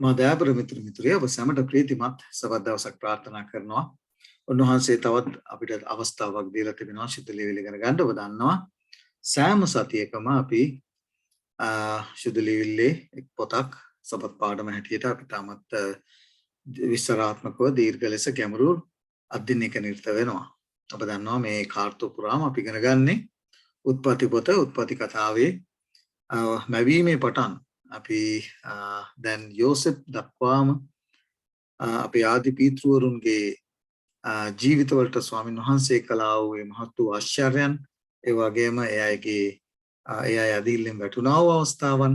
මා දයාබර මිතුරු මිතුරිය ඔබ සැමට ප්‍රීතිමත් සවත් දවසක් ප්‍රාර්ථනා කරනවා. උන්වහන්සේ තවත් අපිට අවස්ථාවක් දීලා තිබෙනවා ශුද්ධ ලියවිලි ඉගෙන ගන්න. ඔබ දන්නවා සෑම සතියකම අපි ශුද්ධ ලියවිල්ලේ එක් පොතක් සබත් පාඩම හැටියට අපි තාමත් විස්තරාත්මකව දීර්ඝ ලෙස ගැඹුරු අධ්‍යයනයක නිරත වෙනවා. ඔබ දන්නවා මේ කාර්තෝ පුරාම අපි ඉගෙන ගන්නේ උත්පත්ති පොත උත්පත්ති කතාවේ මැවීමේ පටන් අපි දැන් යෝසෙප් දක්වාම අපි ආදි පීතෘවරුන්ගේ ජීවිතවලට ස්වාමීන් වහන්සේ කළා වූ මේ මහත් වූ ආශ්චර්යයන් ඒ වගේම ඒ අය අදිල්ලෙන් වැටුණා වූ අවස්ථාවන්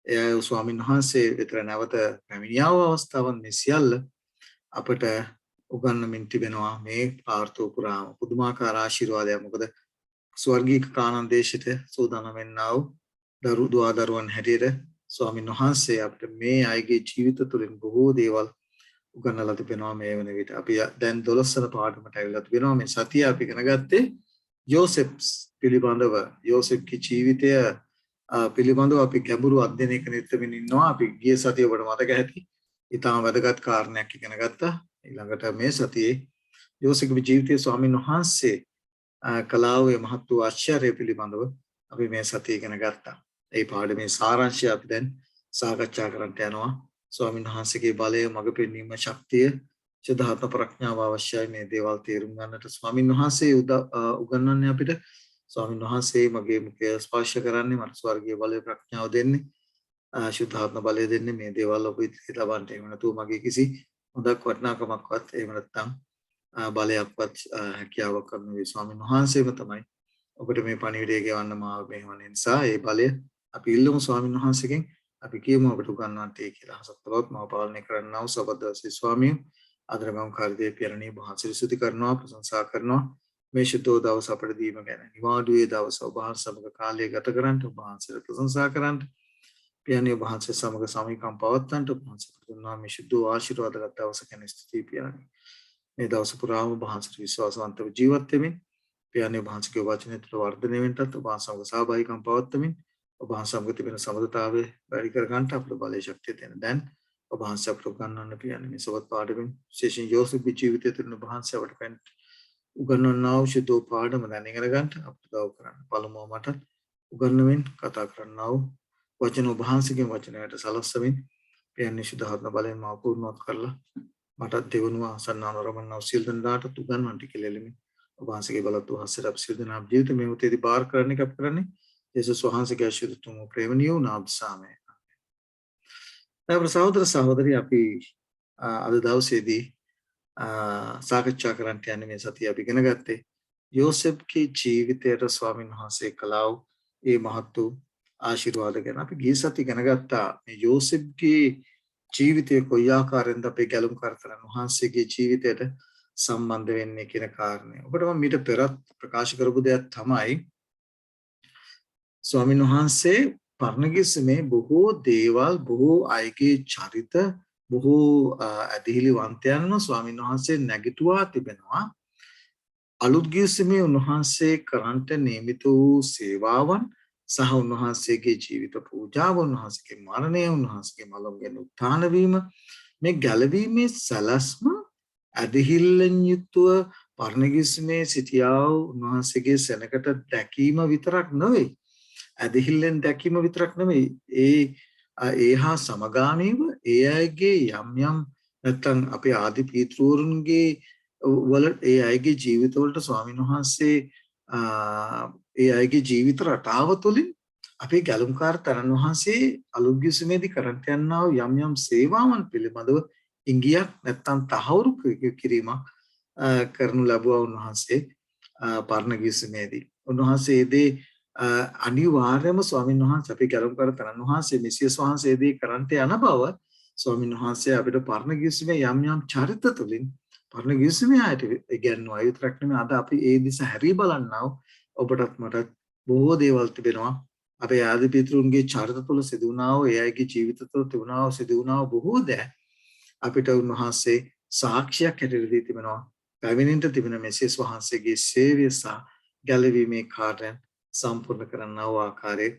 ඒ අය ස්වාමීන් වහන්සේ විතර නැවත පැමිණියා වූ අවස්ථාවන් මේ සියල්ල අපට උගන්වමින් තිබෙනවා මේ පාර්ථෝ පුරාම පුදුමාකාර ආශිර්වාදයක්. මොකද ස්වර්ගීය කානන් දේශයට සූදානම් වෙන්නා වූ දරුවන් හැටියට ස්වාමීන් වහන්සේ අපිට මේ අයගේ ජීවිත තුළින් බොහෝ දේවල් උගන්වලා තිබෙනවා. මේ වෙන විට අපි දැන් 12 වන පාඩමට ඇවිල්ලා තිබෙනවා. මේ සතිය අපි ඉගෙන ගත්තේ යෝසෙප් පිළිබඳව යෝසෙප්ගේ ජීවිතය පිළිබඳව අපි ගැඹුරු අධ්‍යයනයක නිරත වෙමින් ඉන්නවා. අපි ගිය සතිය ඔබට මතක ඇති ඉතාම වැදගත් කාරණයක් ඉගෙන ගත්තා. ඊළඟට මේ සතියේ යෝසෙප්ගේ ජීවිතයේ ස්වාමීන් වහන්සේ කළා වූ මහත් වූ ආශ්චර්ය පිළිබඳව අපි මේ සතිය ඉගෙන ගත්තා. ඒ පාඩමේ සාරාංශය අපි දැන් සාකච්ඡා කරන්න යනවා. ස්වාමීන් වහන්සේගේ බලය, මඟ පෙන්වීම ශක්තිය, සදාත්ම ප්‍රඥාව අවශ්‍යයි. මේ දේවල් තේරුම් ගන්නට ස්වාමීන් වහන්සේ උගන්වන්නේ අපිට. ස්වාමීන් වහන්සේ මගේ මුඛය ස්පර්ශ කරන්නේ, මට ස්වර්ගීය බලය ප්‍රඥාව දෙන්නේ, සදාත්ම බලය දෙන්නේ. මේ දේවල් ඔබ ඉදිරියට ලබන්න. එහෙම නැතුව මගේ කිසි හොඳක් වටිනාකමක්වත් එහෙම නැත්නම් බලයක්වත් හැකියාවක් කරන මේ ස්වාමීන් වහන්සේම තමයි ඔබට මේ පණිවිඩය ගෙවන්න මාව මෙහෙවන නිසා ඒ බලය අපි ඉල්ලමු ස්වාමීන් වහන්සේගෙන්. අපි කියමු අපට උගන්වන්නට කියලා. හසත්වත් මාව පාලනය කරන්නා වූ සබදවසේ ස්වාමීන් ආදරගම් කාර්යයේ පියරණී වහන්සේ ස්තුති කරනවා, ප්‍රශංසා කරනවා. මේ ශුද්ධ දවස අපට දීම ගැන නිවාඩුවේ දවස ඔබ සමග කාලය ගත කරන්න, ඔබ වහන්සේට ප්‍රශංසා කරන්න, පියරණී වහන්සේ සමග සමීකම් පවත්වන්නට ඔබ වහන්සේ දුන්නා. මේ ශුද්ධ ආශිර්වාදගත දවස ගැන ස්තුති පියරණී. මේ දවස පුරාම ඔබ වහන්සේට විශ්වාසවන්තව ජීවත් වෙමින් පියරණී වහන්සේගේ වචනය තුළ වර්ධනය වෙන්නත් ඔබ සමග සහභාගීකම් පවත්වමින් ඔබ සමග තිබෙන සමගතාවය වැඩි කර ගන්නට අපට බලය ශක්තිය දෙන්න. දැන් ඔබ වහන්සේ අපට උගන්වන්න පියන්නේ මේ සවත් පාඩමින් විශේෂයෙන් යෝසෙෆ්ගේ ජීවිතය තුළ ඔබ වහන්සේ අපට උගන්වන්නා වූ ශුද්ධ පාඩම දැන් ඉගෙන ගන්නට අපට උදව් කරන්න. පළමුව මට උගන්වමින් කතා කරන්නා වූ වචන ඔබ වහන්සේගේ වචනයට සලස්වමින් පියන්නේ සුද්ධාත්ම බලයෙන් මාව පූර්ණවත් කරලා මට දෙවනුව ආසන්නවරමනා සිල් දන්දාට උගන්වන්නට කියලා එළෙමින් ඔබ වහන්සේගේ බලවත් වහන්සේට අප සිල් දනාම් ජීවිත මේ උතේදී බාර කරන්න එක අප කරන්නේ යේසුස් වහන්සේගේ ආශිර්වාදතුම ප්‍රේමණීය නාම සාමය. අපේ සහෝදර සහෝදරි අපි අද දවසේදී සාකච්ඡා කරන්න යන්නේ මේ සතිය අපි ඉගෙන ගත්තේ යෝසෙෆ්ගේ ජීවිතයට ස්වාමීන් වහන්සේ කළා වූ ඒ මහත් වූ ආශිර්වාද ගැන. අපි ගිය සතිය ඉගෙන ගත්තා මේ යෝසෙෆ්ගේ ජීවිතය කොයි ආකාරයෙන්ද අපේ ගැලුම් කරතරන් වහන්සේගේ ජීවිතයට සම්බන්ධ වෙන්නේ කියන කාරණය. ඔබට මම මීට පෙරත් ප්‍රකාශ කරපු දෙයක් තමයි ස්වාමීන් වහන්සේ පරණගිස්මේ බොහෝ දේවල්, බොහෝ අයගේ චරිත, බොහෝ ඇදහිලිවන්තයන්ව ස්වාමීන් වහන්සේ නැගිටුවා තිබෙනවා. අලුත් ගිවිසුමේ උන්වහන්සේ කරන්ට නියමිත වූ සේවාවන් සහ උන්වහන්සේගේ ජීවිත පූජාව, උන්වහන්සේගේ මරණය, උන්වහන්සේගේ මළොංගෙන් උත්ථාන වීම, මේ ගැලවීමේ සැලැස්ම ඇදහිල්ලෙන් යුතුව පරණගිස්මේ සිටියා වූ උන්වහන්සේගේ සෙනකට දැකීම විතරක් නෙවෙයි, ඇදහිල්ලෙන් දැකීම විතරක් නෙවෙයි, ඒ හා සමගාමීව ඒ අයගේ යම් නැත්නම් අපේ ආදි පීතෘවරුන්ගේ වල ඒ අයගේ ජීවිතවලට ස්වාමීන් වහන්සේ ඒ අයගේ ජීවිත රටාව තුළින් අපේ ගැලුම්කාර තරන් වහන්සේ අලුත් ගිවිසුමේදී කරන්ට යන්නා වූ යම් සේවාවන් පිළිබඳව ඉංගියක් නැත්නම් තහවුරු කිරීමක් කරනු ලැබුවා උන්වහන්සේ පරණ ගිවිසුමේදී. උන්වහන්සේදී අනිවාර්යයෙන්ම ස්වාමීන් වහන්සේ අපේ ගැලුම්කාර තරන් වහන්සේ මෙසියස් වහන්සේදී කරන්ට යන බව ස්වාමීන් වහන්සේ අපිට පරණ ගිවිසුමේ යම් චරිත තුළින් පරණ ගිවිසුමේ ආයත ඉගෙනුවා. ඒ විතරක් නෙමෙයි අද අපි ඒ දිස හැරී බලන්නා ඔබටත් මටත් බොහෝ දේවල් තිබෙනවා. අපේ ආදි පිතෘන්ගේ චරිත තුළ සිදු වුණා වූ, ඒ අයගේ ජීවිත තුළ තිබුණා වූ, සිදු වුණා වූ බොහෝ දෑ අපිට උන්වහන්සේ සාක්ෂියක් හැටියට දී තිබෙනවා. පැමිණෙන්න තිබෙන මෙසියස් වහන්සේගේ සේවය සහ ගැලවීමේ කාර්යයන් සම්පූර්ණ කරන්නා වූ ආකාරයේ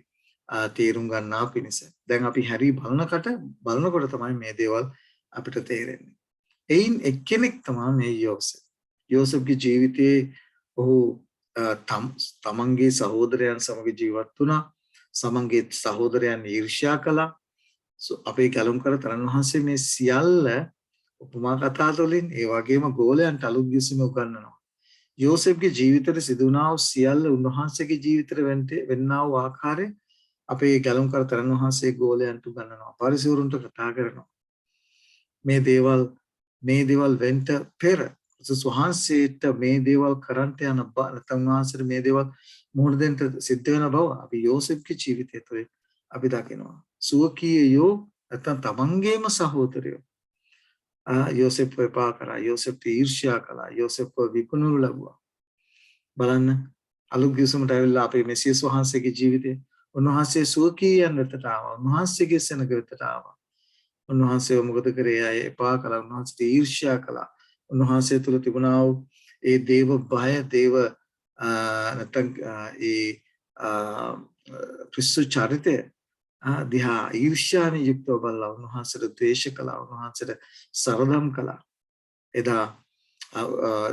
තේරුම් ගන්නා පිණිස. දැන් අපි හැරි බලනකොට තමයි මේ දේවල් අපිට තේරෙන්නේ. එයින් එක්කෙනෙක් තමයි මේ යෝසෙෆ්. යෝසෙෆ්ගේ ජීවිතයේ ඔහු තමන්ගේ සහෝදරයන් සමග ජීවත් වුණා. සමන්ගේ සහෝදරයන් ඊර්ෂ්‍යා කළා. අපේ කැලුම් කර තරන් වහන්සේ මේ සියල්ල උපමා කතා තුළින් ඒ වගේම ගෝලයන්ට අලුත් ගිවිසුම උගන්වනවා. යෝසෙෆ්ගේ ජීවිතේ සිදු වුණා වූ සියල්ල උන්වහන්සේගේ ජීවිතේ වෙන්නා වූ ආකාරය අපේ කැලුම් කර තරන් වහන්සේ ගෝලයන්ට උගන්වනවා. පරිසවරුන්ට කතා කරනවා. මේ දේවල් වෙන්න පෙර වහන්සේට මේ දේවල් කරන්ට යන නැත්නම් වහන්සේට මේ දේවල් මුහුණ දෙන්න සිද්ධ වෙන බව අපි යෝසෙෆ්ගේ ජීවිතය තුළ අපි දකිනවා. සුවකීයෝ නැත්නම් තමන්ගේම සහෝදරයෝ යෝසෙෆ් එපා කරා, යෝසෙෆ්ට ඊර්ෂ්‍යා කළා, යෝසෙෆ්ව විකුණනු ලැබුවා. බලන්න අලුත් ගිවිසුමට ඇවිල්ලා අපේ මෙසියස් වහන්සේගේ ජීවිතේ උන්වහන්සේ සුවකීයන් වෙතට ආවා. උන්වහන්සේගේ සෙනග වෙතට ආවා. උන්වහන්සේව මොකද කරේ? අය එපා කළා. උන්වහන්සේට ඊර්ෂ්‍යා කළා. උන්වහන්සේ තුළ තිබුණා වූ ඒ දේව බය, දේව නැත්නම් ඒ ක්‍රිස්තු චරිතය දිහා ඊර්ෂ්‍යාවෙන් යුක්තව බලලා උන්වහන්සේට ද්වේෂ කළා. උන්වහන්සේට සරදම් කළා. එදා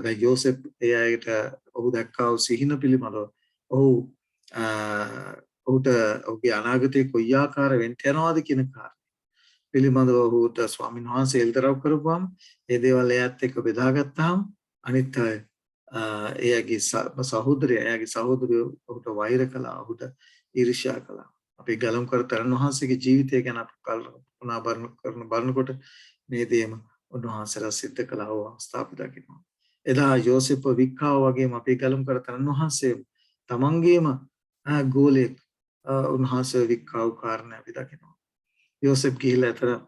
දැන් යෝසෙෆ් ඒ අයට ඔහු දැක්කා වූ සිහින පිළිබඳව ඔහුට ඔහුගේ අනාගතයේ කොයි ආකාර වෙන්න යනවාද කියන කාරණය පිළිබඳව ඔහුට ස්වාමීන් වහන්සේ එල්තරව් කරපුවාම ඒ දේවල් එයාත් එක්ක බෙදාගත්තාම අනිත් අය එයාගේ සහෝදරයෝ ඔහුට වෛර කළා, ඔහුට ඊර්ෂ්‍යා කළා. අපේ ගලම් කර තරන් වහන්සේගේ ජීවිතය ගැන අපි කල්පනා බලනකොට මේ දේම උන්වහන්සේලා සිද්ධ කළා වූ අවස්ථා අපි දකිනවා. එදා යෝසෙෆ් වික්කාව වගේම අපේ ගලම් කර තරන් වහන්සේ තමන්ගේම ගෝලෙක් උන්වහන්සේ වික්කාව කාරණා අපි දකිනවා. යෝසෙෆ් ගිහිල්ලා අතර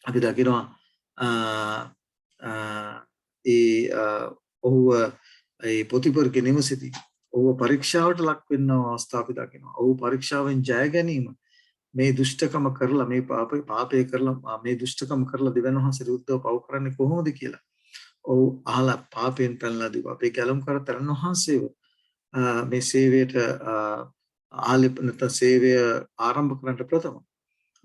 අපි දකිනවා ඔහුව ඒ පොතිපර්ගේ නිවසේදී ඔහුව පරීක්ෂාවට ලක් වෙන අවස්ථා අපි දකිනවා. ඔහු පරීක්ෂාවෙන් ජය ගැනීම මේ දුෂ්ටකම කරලා මේ පාපය කරලා මේ දුෂ්ටකම කරලා දෙවියන් වහන්සේ විරුද්ධව පව කරන්නේ කොහොමද කියලා ඔහු අහලා පාපයෙන් පැනලා දීවා. අපේ කැලම් කර තරන් වහන්සේව මේ සේවයට ආලිපනත සේවය ආරම්භ කරන්නට ප්‍රථම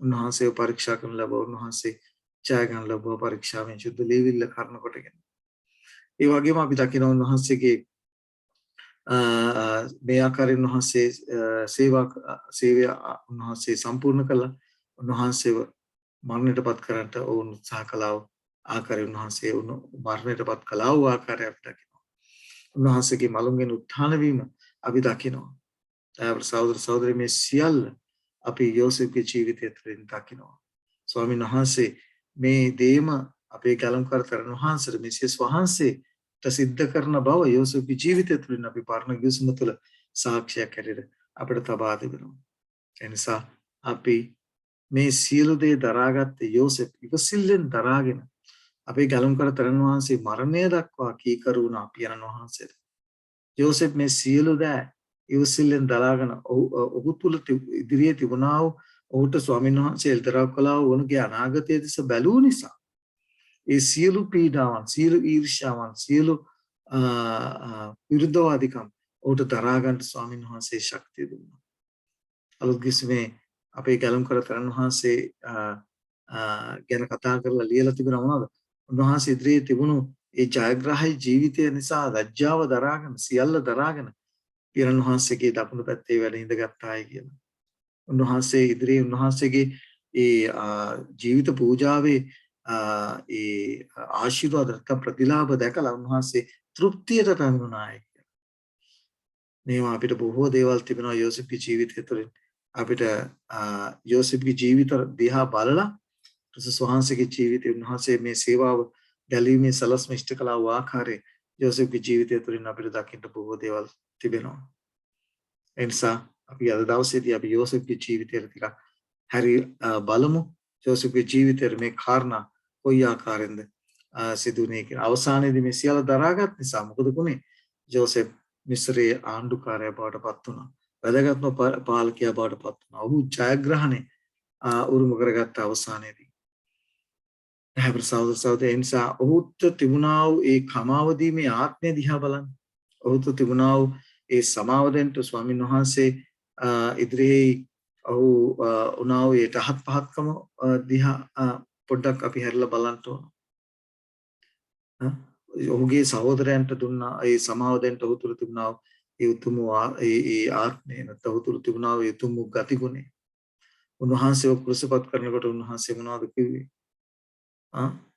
උන්වහන්සේව පරීක්ෂා කරන ලැබුව. උන්වහන්සේ ජය ගන්න ලැබුව පරීක්ෂාවෙන් සුද්ධ ලීවිල්ල කරන කොටගෙන. ඒ වගේම අපි දකිනවා උන්වහන්සේගේ මේ ආකාරයෙන් උන්වහන්සේ සේවය උන්වහන්සේ සම්පූර්ණ කළා. උන්වහන්සේව මරණයටපත් කරන්නට ඔවුන් උත්සාහ කළා. ආකාරයෙන් උන්වහන්සේ මරණයටපත් කළා වූ ආකාරය අපි දකිනවා. උන්වහන්සේගේ මලුන්ගෙන් උත්ථාන වීම අපි දකිනවා. සහෝදර සහෝදරි මේ සියල්ල අපි යෝසෙෆ්ගේ ජීවිතය තුළින් දකිනවා. ස්වාමීන් වහන්සේ මේ දේම අපේ කැලම් කර තරන් වහන්සේට මෙසියස් වහන්සේට සිද්ධ කරන බව යෝසෙෆ්ගේ ජීවිතය තුළින් අපි පරණ ගිවිසුම තුළ සාක්ෂියක් හැටියට අපිට තබා තිබෙනවා. ඒ නිසා අපි මේ සියලු දේ දරාගත් යෝසෙෆ් ඉවසිල්ලෙන් දරාගෙන අපේ කැලම් කර තරන් වහන්සේ මරණය දක්වා කීකරු වුණා පියාණන් වහන්සේට. යෝසෙෆ් මේ සියලු දෑ ඉවසිල්ලෙන් දරාගෙන ඔහු තුළ ඉදිරියේ තිබුණා වූ ඔහුට ස්වාමීන් වහන්සේ එල්තරව් කළා වූ ඔවුන්ගේ අනාගතය දෙස බැලූ නිසා ඒ සියලු පීඩාවන්, සියලු ඊර්ෂ්‍යාවන්, සියලු විරුද්ධවාදීකම් ඔහුට දරා ගන්න ස්වාමීන් වහන්සේ ශක්තිය දුන්නා. අලුත් ගිවිසුමේ අපේ කැලම් කර තරන් වහන්සේ ගැන කතා කරලා ලියලා තිබුණා මොනවද? උන්වහන්සේ ඉදිරියේ තිබුණු ඒ ජයග්‍රාහී ජීවිතය නිසා ලැජ්ජාව දරාගෙන සියල්ල දරාගෙන පියාණන් වහන්සේගේ දකුණු පැත්තේ වැඩ ඉඳගත්තායි කියලා. උන්වහන්සේ ඉදිරියේ උන්වහන්සේගේ ඒ ජීවිත පූජාවේ ඒ ආශිර්වාද නැත්නම් ප්‍රතිලාභ දැකලා උන්වහන්සේ තෘප්තියට පැමිණුණායි කියලා. මේවා අපිට බොහෝ දේවල් තිබෙනවා යෝසෙෆ්ගේ ජීවිතය තුළින්. අපිට යෝසෙෆ්ගේ ජීවිත දිහා බලලා ක්‍රිස්තුස් වහන්සේගේ ජීවිතය උන්වහන්සේ මේ සේවාව ගැලීමේ සලස්ම ඉෂ්ට කළා වූ ආකාරය යෝසෙෆ්ගේ ජීවිතය තුළින් අපිට දකින්න බොහෝ දේවල් තිබෙනවා. ඒ නිසා අපි අද දවසේදී අපි යෝසෙෆ්ගේ ජීවිතය ටිකක් හරි බලමු. යෝසෙෆ්ගේ ජීවිතයේ මේ කාරණා කොයි ආකාරයෙන්ද සිදුුනේ කියලා. අවසානයේදී මේ සියල්ල දරාගත් නිසා මොකද වුනේ? යෝසෙෆ් මිස්රයේ ආණ්ඩුකාරයා බවට පත් වුණා. වැදගත්ම පාලකයා බවට පත් වුණා. ඔහු ජයග්‍රහණය උරුම කරගත්ත අවසානයේදී. හැබැයි සහෝදර නිසා ඔහුට තිබුණා වූ ඒ කමාවදීමේ ආත්මය දිහා බලන්න. ඔහුට තිබුණා වූ ඒ සමාව දෙන්න ස්වාමීන් වහන්සේ ඉදිරියේ ඔහු උනාව ඒ රහත් පහත්කම දිහා පොඩ්ඩක් අපි හැරිලා බලන්න ඕන. ඔහුගේ සහෝදරයන්ට දුන්නා ඒ සමාව දෙන්න ඔහු තුල තිබුණා ඒ උතුම් ඒ ආත්මය නැත්නම් ඔහු තුල තිබුණා ඒ උතුම් ගතිගුණේ. උන්වහන්සේව කුරුසපත් කරනකොට උන්වහන්සේ මොනවද කිව්වේ?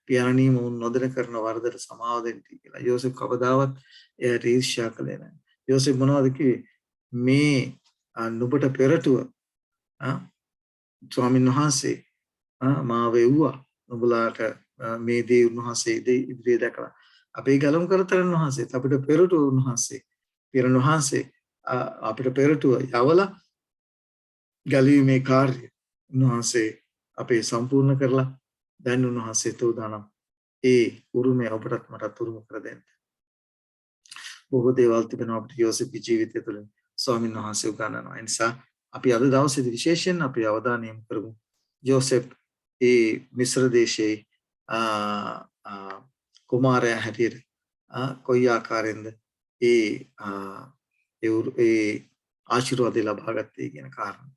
පියාණනී මොවුන් නොදැන කරන වරදට සමාව දෙන්න කියලා. යෝසෙෆ් කවදාවත් එයාට ඊර්ෂ්‍යා කළේ නැහැ. යෝසෙෆ් මොනවද කිව්වේ? මේ නුඹට පෙරටුව ස්වාමීන් වහන්සේ මාව එව්වා. නුඹලාට මේ දේ උන්වහන්සේ ඉදිරියේ දැකලා අපේ ගලම් කරතරන් වහන්සේ අපිට පෙරටුව උන්වහන්සේ පිරණ වහන්සේ අපිට පෙරටුව යවලා ගැලීමේ කාර්ය උන්වහන්සේ අපේ සම්පූර්ණ කරලා දැන් උන්වහන්සේ තෝදානම් ඒ උරුමය ඔබටත් මටත් උරුම කර දෙන්න. බොහෝ දේවල් තිබෙනවා අපිට යෝසෙෆ්ගේ ජීවිතය තුළ ස්වාමීන් වහන්සේ උගන්වනවා. ඒ නිසා අපි අද දවසේදී විශේෂයෙන් අපි අවධානය යොමු කරමු යෝසෙෆ් ඒ මිස්ර දේශයේ කුමාරයා හැටියට කොයි ආකාරයෙන්ද ඒ ආශිර්වාදය ලබා ගත්තේ කියන කාරණා.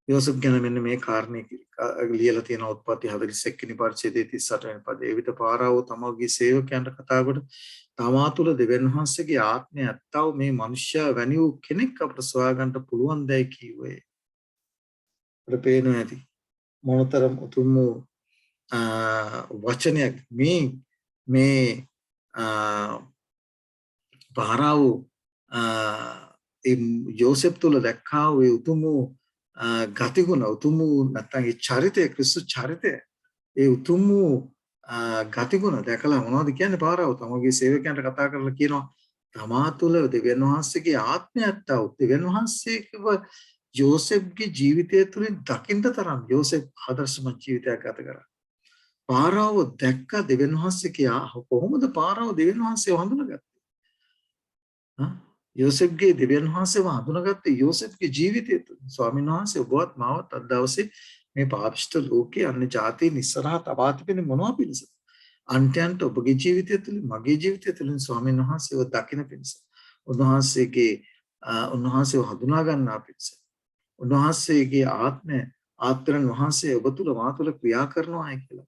යෝසෙෆ් ගැන මෙන්න මේ කාරණේ ලියලා තියෙන උත්පත්ති 41 වෙනි පරිච්ඡේදයේ 38 වෙනි පදයේ එවිට පාරාවෝ තමගේ සේවකයන්ට කතා කොට තමා තුළ දෙවියන් වහන්සේගේ ආත්මය ඇත්තව මේ මිනිසයා වැනි වූ කෙනෙක් අපට සොයාගන්න පුළුවන් දැයි කිව්වේ. අපිට පේනවා ඇති මොනතරම් උතුම් වූ වචනයක් මේ පාරාවෝ ඒ යෝසෙෆ් තුළ දැක්කා වූ උතුම් වූ ගතිගුණ උතුම් වූ නැත්නම් ඒ චරිතය ක්‍රිස්තු චරිතය ඒ උතුම් වූ ගතිගුණ දැකලා මොනවද කියන්නේ පාරාව තමගේ සේවකයන්ට කතා කරලා කියනවා තමා තුළ දෙවියන් වහන්සේගේ ආත්මයක් තව දෙවියන් වහන්සේකව යෝසෙෆ්ගේ ජීවිතය තුළින් දකින්න තරම් යෝසෙෆ් ආදර්ශමත් ජීවිතයක් ගත කරා. පාරාව දැක්ක දෙවියන් වහන්සේගේ කොහොමද පාරාව දෙවියන් වහන්සේව හඳුනගත්තේ? යෝසෙෆ්ගේ දෙවියන් වහන්සේව හඳුනාගත්තේ යෝසෙෆ්ගේ ජීවිතය තුළ. ස්වාමීන් වහන්සේ ඔබවත් මාවත් අද දවසේ මේ පාපිෂ්ඨ ලෝකයේ අන්‍ය ජාතීන් ඉස්සරහා තබා තිබෙන මොනවා පිණිසද? අන්තයන්ට ඔබගේ ජීවිතය තුළ මගේ ජීවිතය තුළ ස්වාමීන් වහන්සේව දකින්න පිණිස. උන්වහන්සේව හඳුනා ගන්නා පිණිස. උන්වහන්සේගේ ආත්මයන් වහන්සේ ඔබ තුළ මා තුළ ක්‍රියා කරනවායි කියලා.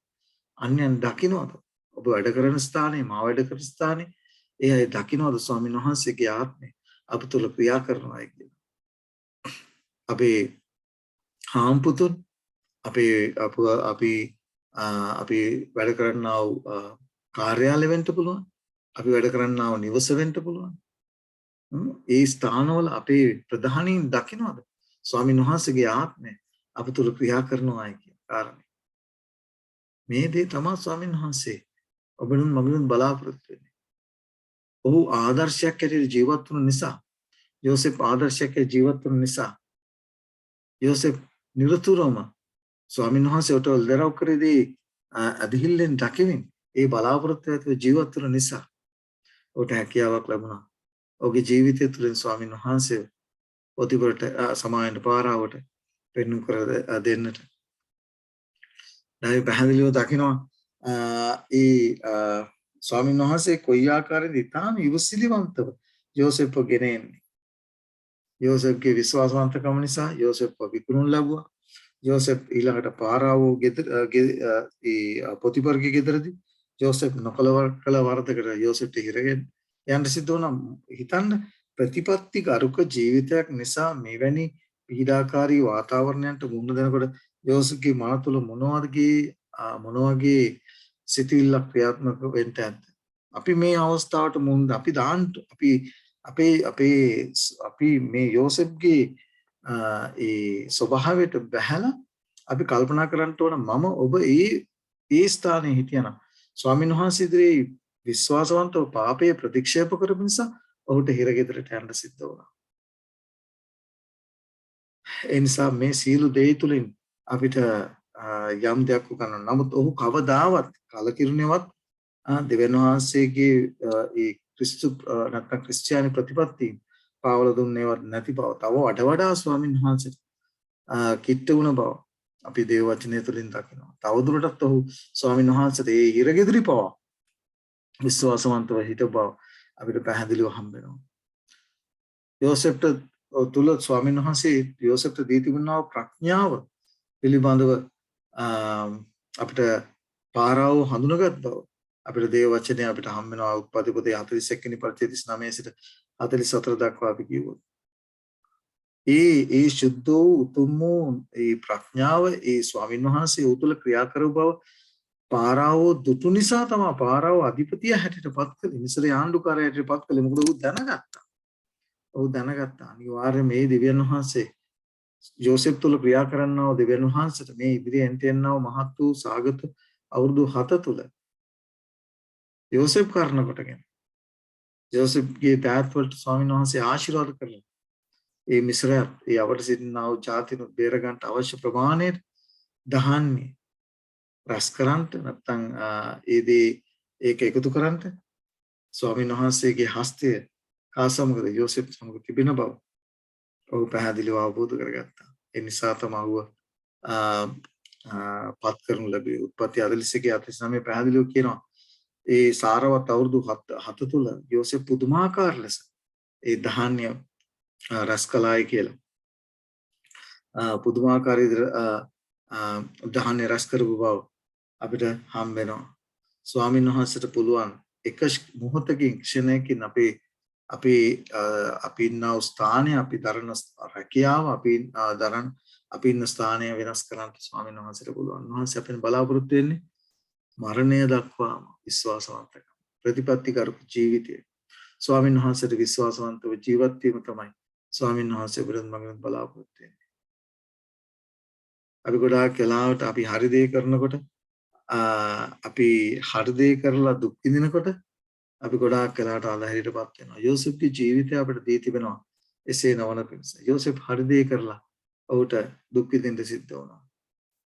අන්‍යයන් දකින්නවද? ඔබ වැඩ කරන ස්ථානයේ මා වැඩ කරන ස්ථානයේ ඒ අය දකින්නවද ස්වාමීන් වහන්සේගේ ආත්මය අප තුළ ක්‍රියා කරනවායි කියලා. අපේ හාම්පුතුන් අපි වැඩ කරන්නා වූ කාර්යාලය වෙන්න පුළුවන්. අපි වැඩ කරන්නා වූ නිවස වෙන්න පුළුවන්. ඒ ස්ථානවල අපේ ප්‍රධානීන් දකින්නවද ස්වාමීන් වහන්සේගේ ආත්මය අප තුළ ක්‍රියා කරනවායි කියන කාරණේ. මේ දේ තමයි ස්වාමීන් වහන්සේ ඔබනුන් මගනුන් බලාපොරොත්තු වෙන්නේ. ඔහු ආදර්ශයක් ඇරෙහි ජීවත් වුණ නිසා යෝසෙෆ් ආදර්ශයක් ඇරෙහි ජීවත් වුණ නිසා යෝසෙෆ් නිරතුරුවම ස්වාමීන් වහන්සේට වල්දරව් කරේදී අධිහිල්ලෙන් දකිමින් ඒ බලාපොරොත්තු ඇතුව ජීවත් වුණ නිසා ඔහුට හැකියාවක් ලැබුණා. ඔහුගේ ජීවිතය තුළින් ස්වාමීන් වහන්සේ ඔතිබරට සමායන පාරාවට පෙන්වු කර දෙන්නට. දැන් පැහැදිලිව දකිනවා ස්වාමීන් වහන්සේ කොයි ආකාරයෙන්ද ඉතාම ඉවසිලිවන්තව යෝසෙෆ්ව ගෙන එන්නේ. යෝසෙෆ්ගේ විශ්වාසවන්තකම නිසා යෝසෙෆ්ව විකුණුන් ලැබුවා. යෝසෙෆ් ඊළඟට පාරාවෝ පොතිපර්ගේ ගෙදරදී යෝසෙෆ් නොකල වරදකට යෝසෙෆ්ට හිරගෙන යන්න සිද්ධ වුණා. හිතන්න ප්‍රතිපත්ති කරුක ජීවිතයක් නිසා මෙවැනි පීඩාකාරී වාතාවරණයන්ට මුහුණ දෙනකොට යෝසෙෆ්ගේ මන තුළ මොනවගේ සිතිවිල්ලක් ක්‍රියාත්මක වෙන්න ඇද්ද? අපි මේ අවස්ථාවට මුහුණ අපි මේ යෝසෙෆ්ගේ ඒ ස්වභාවයට බැහැලා අපි කල්පනා කරන්න ඕන මම ඔබ ඒ ස්ථානයේ හිටියනම් ස්වාමීන් වහන්සේ ඉදිරියේ විශ්වාසවන්තව පාපයේ ප්‍රතික්ෂේප කරපු නිසා ඔහුට හිරගෙදරට යන්න සිද්ධ වුණා. ඒ නිසා මේ සීල දෙය තුලින් අපිට යම් දෙයක් උගන්වන්න. නමුත් ඔහු කවදාවත් කලකිරුණේවත් දෙවියන් වහන්සේගේ ඒ ක්‍රිස්තු නැත්නම් ක්‍රිස්තියානි ප්‍රතිපත්ති පාවල දුන්නේවත් නැති බව. තව වඩා ස්වාමීන් වහන්සේට කිට්ට වුණ බව අපි දේව වචනය තුළින් දකිනවා. තවදුරටත් ඔහු ස්වාමීන් වහන්සේට ඒ හිරගෙදරි පවා විශ්වාසවන්තව හිට බව අපිට පැහැදිලිව හම්බ වෙනවා. යෝසෙෆ්ට තුල ස්වාමීන් වහන්සේ යෝසෙෆ්ට දී තිබුණා ප්‍රඥාව පිළිබඳව අපිට පාරාව හඳුනගත් බව අපිට දේව වචනේ අපිට හම් වෙනවා උත්පත්ති පොතේ 41 වෙනි පරිච්ඡේදය 39 සිට 44 දක්වා අපි කියවුවොත් ඒ සුද්ධ වූ උතුම් වූ ඒ ප්‍රඥාව ඒ ස්වාමීන් වහන්සේ උතුල ක්‍රියා කරව බව පාරාව දුටු නිසා තමයි පාරාව අධිපතිය හැටියට පත් කළේ මිසර ආණ්ඩුකාරය හැටියට පත් කළේ මොකද ඌ දැනගත්තා. ඌ දැනගත්තා අනිවාර්යයෙන් මේ දෙවියන් වහන්සේ යෝසෙෆ් තුල ක්‍රියා කරන්නා වූ දෙවියන් වහන්සේට මේ ඉදිරියෙන් එන්නා වූ මහත් වූ සාගත අවුරුදු 7 තුල යෝසෙෆ් කරන කොටගෙන යෝසෙෆ්ගේ දාත් වලට ස්වාමීන් වහන්සේ ආශිර්වාද කළා. ඒ මිශ්‍රයත් ඒ අපට සිටිනා වූ ජාතිනු බේර ගන්නට අවශ්‍ය ප්‍රමාණයට දහන්නේ රස කරන්ට නැත්නම් ඒදී ඒක එකතු කරන්ට ස්වාමීන් වහන්සේගේ හස්තය කා සමගද යෝසෙෆ් සමග තිබෙන බව ඔහු පැහැදිලිව අවබෝධ කරගත්තා. ඒ නිසා තමයි පත් කරනු ලැබේ. උත්පත්ති 41 39 පැහැදිලිව කියනවා ඒ සාරවත් අවුරුදු 7 තුල යෝසෙෆ් පුදුමාකාර ලෙස ඒ ධාන්‍ය රස කළායි කියලා. පුදුමාකාර ධාන්‍ය රස කරපු බව අපිට හම් වෙනවා. ස්වාමීන් වහන්සේට පුළුවන් එක මොහොතකින් ක්ෂණයකින් අපි ඉන්නා ස්ථානය අපි දරන රැකියාව අපි ඉන්න ස්ථානය වෙනස් කරන්න ස්වාමීන් වහන්සේට පුළුවන්. උන්වහන්සේ අපෙන් බලාපොරොත්තු වෙන්නේ මරණය දක්වාම විශ්වාසවන්තකම ප්‍රතිපත්තිකරපු ජීවිතය. ස්වාමීන් වහන්සේට විශ්වාසවන්තව ජීවත් වීම තමයි ස්වාමීන් වහන්සේ අපෙන් මගෙන් බලාපොරොත්තු වෙන්නේ. අපි ගොඩාක් වෙලාවට අපි හරි දේ කරනකොට අපි හරි දේ කරලා දුක් විඳිනකොට අපි ගොඩාක් වෙලාවට අඳුරටපත් වෙනවා. යෝසෙෆ්ගේ ජීවිතය අපිට දී තිබෙනවා එසේ නොවන පිණිස. යෝසෙෆ් හරි දේ කරලා ඔහුට දුක් විඳින්න සිද්ධ වුණා.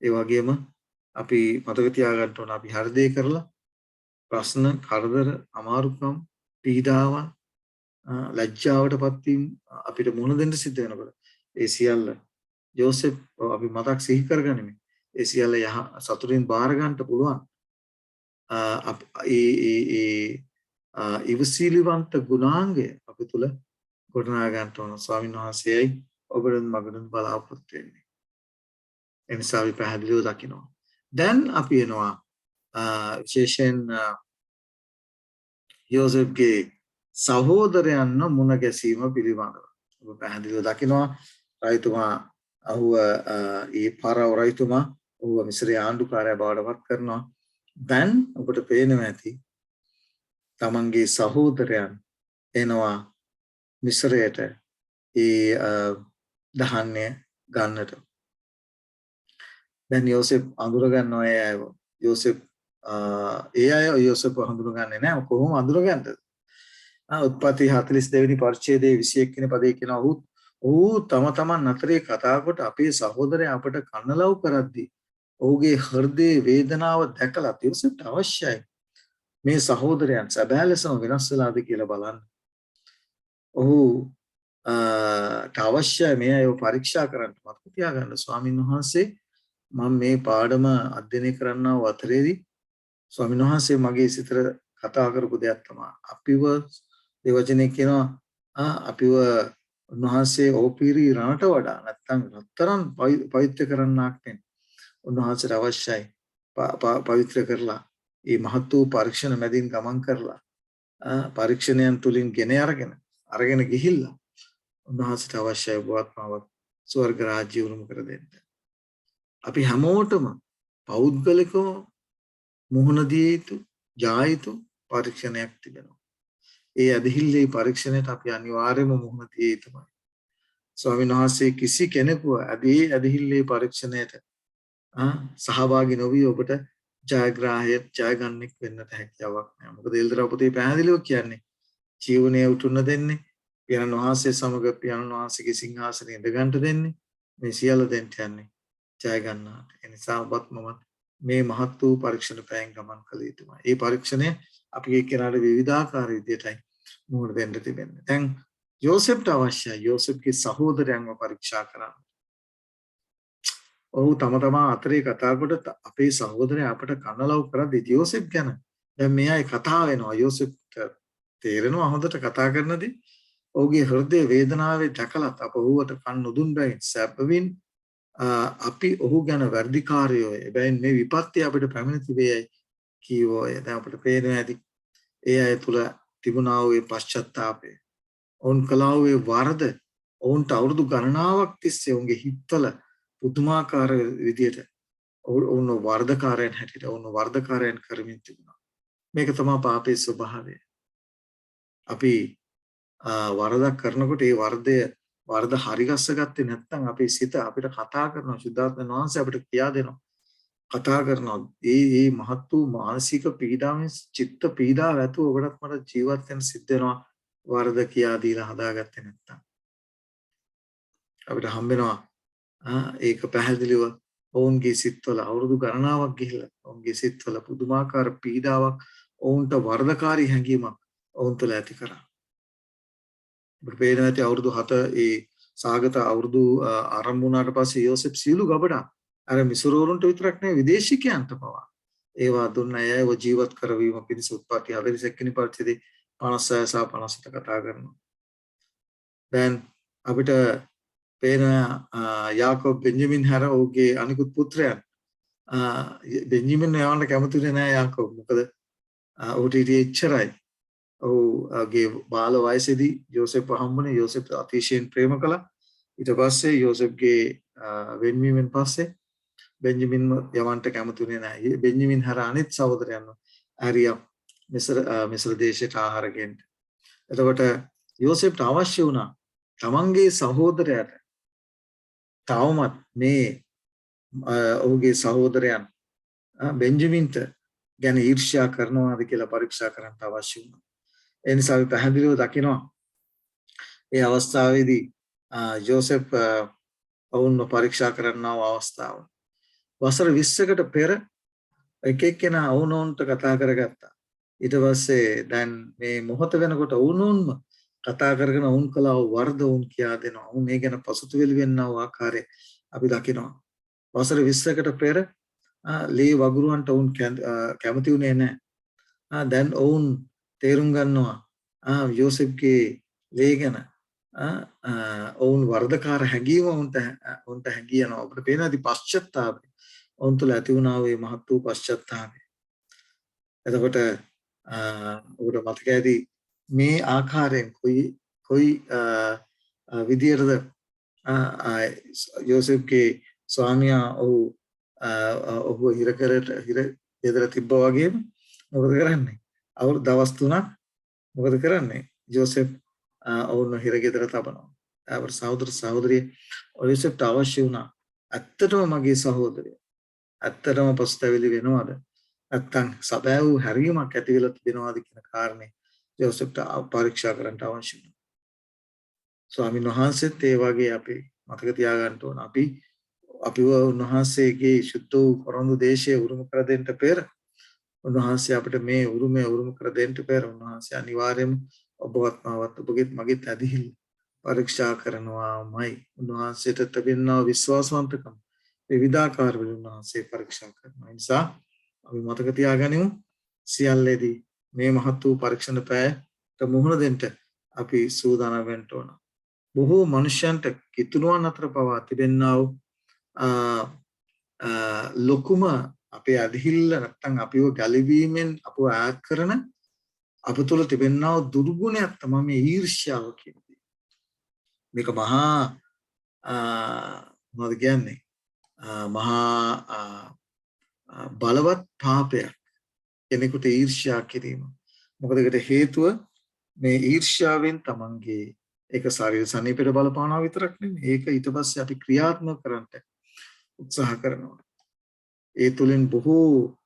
ඒ වගේම අපි මතක තියාගන්න ඕන අපි හරි දේ කරලා ප්‍රශ්න, කරදර, අමාරුකම්, පීඩාවන්, ලැජ්ජාවටපත් වීම අපිට මුහුණ දෙන්න සිද්ධ වෙනකොට ඒ සියල්ල යෝසෙෆ් අපි මතක් සිහි කරගනිමු. ඒ සියල්ල සතුටින් බාර ගන්නට පුළුවන්. ඉවසිලිවන්ත ගුණාංගය අපි තුල ගොඩනගා ගන්න ඕන. ස්වාමීන් වහන්සේයි ඔබෙන් මගුරුන් බලාපොරොත්තු වෙන්නේ. එනිසා අපි පැහැදිලිව දකිනවා. දැන් අපි එනවා විශේෂයෙන් යෝසෙෆ්ගේ සහෝදරයන්ව මුණ ගැසීම පිළිබඳව. ඔබ පැහැදිලිව දකිනවා රයිතුමා ඔහුව ඒ පාරාව රයිතුමා ඔහුව මිශ්‍රයේ ආණ්ඩුකාරයා බවට පත් කරනවා. දැන් ඔබට පේනවා ඇති තමන්ගේ සහෝදරයන් එනවා මිශ්‍රයට ඒ ධාන්‍ය ගන්නට. දැන් යෝසෙෆ් අඳුර ගන්නවා ඒ අයව. යෝසෙෆ් ඒ අය යෝසෙෆ් හඳුනගන්නේ නැහැ. කොහොම අඳුරගන්නද? උත්පත්ති 42 වෙනි පරිච්ඡේදයේ 21 වෙනි පදේ කියනවා ඔහු තමන් අතරේ කතා කොට අපේ සහෝදරයා අපට කන්නලව් කරද්දී ඔහුගේ හෘදයේ වේදනාව දැකලා යෝසෙෆ්ට අවශ්‍යයි මේ සහෝදරයන් සැබෑ ලෙසම වෙනස් වෙලාද කියලා බලන්න. ඔහුට අවශ්‍යයි මේ අයව පරීක්ෂා කරන්න. මතක තියාගන්න ස්වාමීන් වහන්සේ මම මේ පාඩම අධ්‍යයනය කරන්නව අතරේදී ස්වාමීන් වහන්සේ මගේ සිතට කතා කරපු දෙයක් තමයි අපිව දෙවචනේ කියනවා අපිව උන්වහන්සේ ඕපීරි රණට වඩා නැත්නම් රත්තරන් පවිත්‍ර කරන්නාක් වෙන උන්වහන්සේට අවශ්‍යයි පවිත්‍ර කරලා මේ මහත් වූ පරීක්ෂණ මැදින් ගමන් කරලා පරීක්ෂණයන් තුලින් ගෙන අරගෙන ගිහිල්ලා උන්වහන්සේට අවශ්‍යයි බවත්මාවක් ස්වර්ග රාජ්‍ය උරුම කර දෙන්න. අපි හැමෝටම පෞද්ගලිකව මුහුණ දිය යුතු ජායුතු පරීක්ෂණයක් තිබෙනවා. ඒ ඇදහිල්ලේ පරීක්ෂණයට අපි අනිවාර්යයෙන්ම මුහුණ දිය යුතුයි. ස්වාමීන් වහන්සේ කිසි කෙනෙකුව ඇදහිල්ලේ පරීක්ෂණයට සහභාගී නොවි ඔබට ජයග්‍රාහය ජයගන්නෙක් වෙන්නට හැකියාවක් නැහැ. මොකද එල්දරා පොතේ පැහැදිලිව කියන්නේ ජීවනය උතුන්න දෙන්නේ පියාණන් වහන්සේ සමග පියාණන් වහන්සේගේ සිංහාසනේ ඉඳ ගන්නට දෙන්නේ මේ සියල්ල දෙන්න යන්නේ ජය ගන්නාට. ඒ නිසා ඔබත් මමත් මේ මහත් වූ පරීක්ෂණ පැයෙන් ගමන් කළ යුතුමයි. මේ පරීක්ෂණය අපි එක්කෙනාට විවිධාකාර විදියටයි මුහුණ දෙන්න තිබෙන්නේ. දැන් යෝසෙෆ්ට අවශ්‍යයි යෝසෙෆ්ගේ සහෝදරයන්ව පරීක්ෂා කරන්න. ඔහු තමා අතරේ කතා කොට අපේ සහෝදරයා අපට කනලව් කරද්දී යෝසෙෆ් ගැන දැන් මේ අය කතා වෙනවා. යෝසෙෆ්ට තේරෙනවා හොඳට කතා කරනදී ඔහුගේ හෘදය වේදනාවේ දැකලත් අප ඔහුට කන් නොදුන් බැවින් සැපවින් අපි ඔහු ගැන වැඩිකාරයෝ එබැවින් මේ විපත්ති අපිට පැමිණ තිබේයි කීවෝය. දැන් අපිට පේනවා ඇති ඒ අය තුල තිබුණා වූ පශ්චාත්තාපය. ඔවුන් කළා වූ වරද ඔවුන්ට අවුරුදු ගණනාවක් තිස්සේ ඔවුන්ගේ හිතවල පුදුමාකාර විදියට ඔවුන් වර්ධකාරයන් හැටියට ඔවුන් වර්ධකාරයන් කරමින් තිබුණා. මේක තමයි පාපයේ ස්වභාවය. අපි වරදක් කරනකොට ඒ වරද හරිගස්ස ගත්තේ නැත්නම් අපේ සිත අපිට කතා කරනවා. සුද්ධාත්ම වහන්සේ අපිට කියා දෙනවා. කතා කරනවා. මේ මහත් වූ මානසික පීඩාවෙන් චිත්ත පීඩාව ඇතුව ඔබට මට ජීවත් වෙන්න සිද්ධ වෙනවා. වරද කියා දීලා හදාගත්තේ නැත්නම් අපිට හම්බ වෙනවා ඒක පැහැදිලිව ඔවුන්ගේ සිත්වල අවුරුදු ගණනාවක් ගිහිල්ලා ඔවුන්ගේ සිත්වල පුදුමාකාර පීඩාවක් ඔවුන්ට වර්ධකාරී හැඟීමක් ඔවුන් තුළ ඇති කරා. අපිට පේනවා ඇති අවුරුදු 7 ඒ සාගත අවුරුදු ආරම්භ වුණාට පස්සේ යෝසෙෆ් සීලු ගබඩා අර මිසරවරුන්ට විතරක් නෙවෙයි විදේශිකයන්ට පවා ඒවා දුන්න අයව ජීවත් කරවීම පිණිස උත්පත්ති 42 වෙනි පරිච්ඡේදයේ 56 සහ 57 කතා කරනවා. දැන් අපිට පේන යාකෝබ් බෙන්ජමින් හැර ඔහුගේ අනිකුත් පුත්‍රයන් බෙන්ජමින් යවන්න කැමතිනේ නෑ යාකෝබ්. මොකද ඔහුට ඉච්චරයි. ඔහුගේ බාල වයසේදී යෝසෙෆ් හම්බුනේ. යෝසෙෆ් අතිශයින් ප්‍රේම කළා. ඊට පස්සේ යෝසෙෆ්ගේ වෙන්වීමෙන් පස්සේ බෙන්ජමින් යවන්න කැමතිනේ නෑ. බෙන්ජමින් හැර අනිත් සහෝදරයන්ව ඇරියා මිස්ර දේශයට ආහාර ගෙන්න. එතකොට යෝසෙෆ්ට අවශ්‍ය වුණා තමන්ගේ සහෝදරයාට තවමත් මේ ඔහුගේ සහෝදරයන් බෙන්ජමින්ට ගැන ඊර්ෂ්‍යා කරනවාද කියලා පරීක්ෂා කරන්න අවශ්‍ය වුණා. ඒ නිසා අපි පැහැදිලිව දකිනවා ඒ අවස්ථාවේදී යෝසෙෆ් ඔවුන්ව පරීක්ෂා කරන්නව අවස්ථාව. වසර 20කට පෙර එක එක්කෙනා ඔවුනොන්ට කතා කරගත්තා. ඊට පස්සේ දැන් මේ මොහොත වෙනකොට ඔවුනොන්ම කතා කරගෙන ඔවුන් කළා වර්ධ ඔවුන් කියා දෙනවා. ඔවුන් මේ ගැන පසුතැවිලි වෙන්නව ආකාරය අපි දකිනවා. වසර 20කට පෙර ලේ වගුරුවන්ට ඔවුන් කැමති වුණේ නැහැ. දැන් ඔවුන් තේරුම් ගන්නවා යෝසෙෆ්ගේ ලේ ගැන ඔවුන් වර්ධකාර හැඟීම ඔවුන්ට හැඟී යනවා. අපිට පේනවාදී පශ්චාත්තාපය ඔවුන් තුළ ඇති වුණා වූ මහත් වූ පශ්චාත්තාපය. එතකොට ඔබට මතක ඇති මේ ආකාරයෙන් කොයි විදියටද යෝසෙෆ්ගේ ස්වාමියා ඔහු හිර ගෙදර තිබ්බා වගේම මොකද කරන්නේ? අවුරුදු දවස් 3ක් මොකද කරන්නේ? යෝසෙෆ් ඔවුන් හිර ගෙදර තබනවා. අපේ සහෝදර සහෝදරිය යෝසෙෆ්ට අවශ්‍ය වුණා. ඇත්තටම මගේ සහෝදරය. ඇත්තටම පසුතැවිලි වෙනවද? නැත්නම් සබෑ වූ හැරීමක් ඇති වෙලා තිබෙනවද කියන කාරණේ යෝසෙෆ්ට පරීක්ෂා කරන්න අවශ්‍ය වුණා. ස්වාමීන් වහන්සේත් ඒ වගේ අපි මතක තියාගන්න ඕන. අපිව උන්වහන්සේගේ සුද්ධ වූ පරම දේශයේ උරුම කර දෙන්න පෙර උන්වහන්සේ අපිට මේ උරුමය උරුම කර දෙන්න පෙර උන්වහන්සේ අනිවාර්යයෙන්ම ඔබවත් මාවත් ඔබගෙත් මගෙත් ඇදහිල්ල පරීක්ෂා කරනවාමයි. උන්වහන්සේට තිබෙනා විශ්වාසවන්තකම විවිධාකාර වලින් උන්වහන්සේ පරීක්ෂා කරනවා. ඒ නිසා අපි මතක තියාගනිමු සියල්ලේදී මේ මහත් වූ පරීක්ෂණ පැයට මුහුණ දෙන්න අපි සූදානම් වෙන්න ඕන. බොහෝ මනුෂ්‍යයන්ට කිතුණුවන් අතර පවා තිබෙනා වූ ලොකුම අපේ අධිහිල්ල නැත්නම් අපිව ගැලවීමෙන් අපව ඈත් කරන අප තුළ තිබෙනා වූ දුර්ගුණයක් තමයි මේ ඊර්ෂ්‍යාව කියන්නේ. මේක මහා මොකද කියන්නේ? මහා බලවත් පාපයක්. කෙනෙකුට ඊර්ෂ්‍යා කිරීම. මොකද ඒකට හේතුව මේ ඊර්ෂ්‍යාවෙන් තමන්ගේ ඒක ශරීර සනීපයට බලපානවා විතරක් නෙමෙයි. ඒක ඊට පස්සේ අපි ක්‍රියාත්මක කරන්න උත්සාහ කරනවා. ඒ තුලින් බොහෝ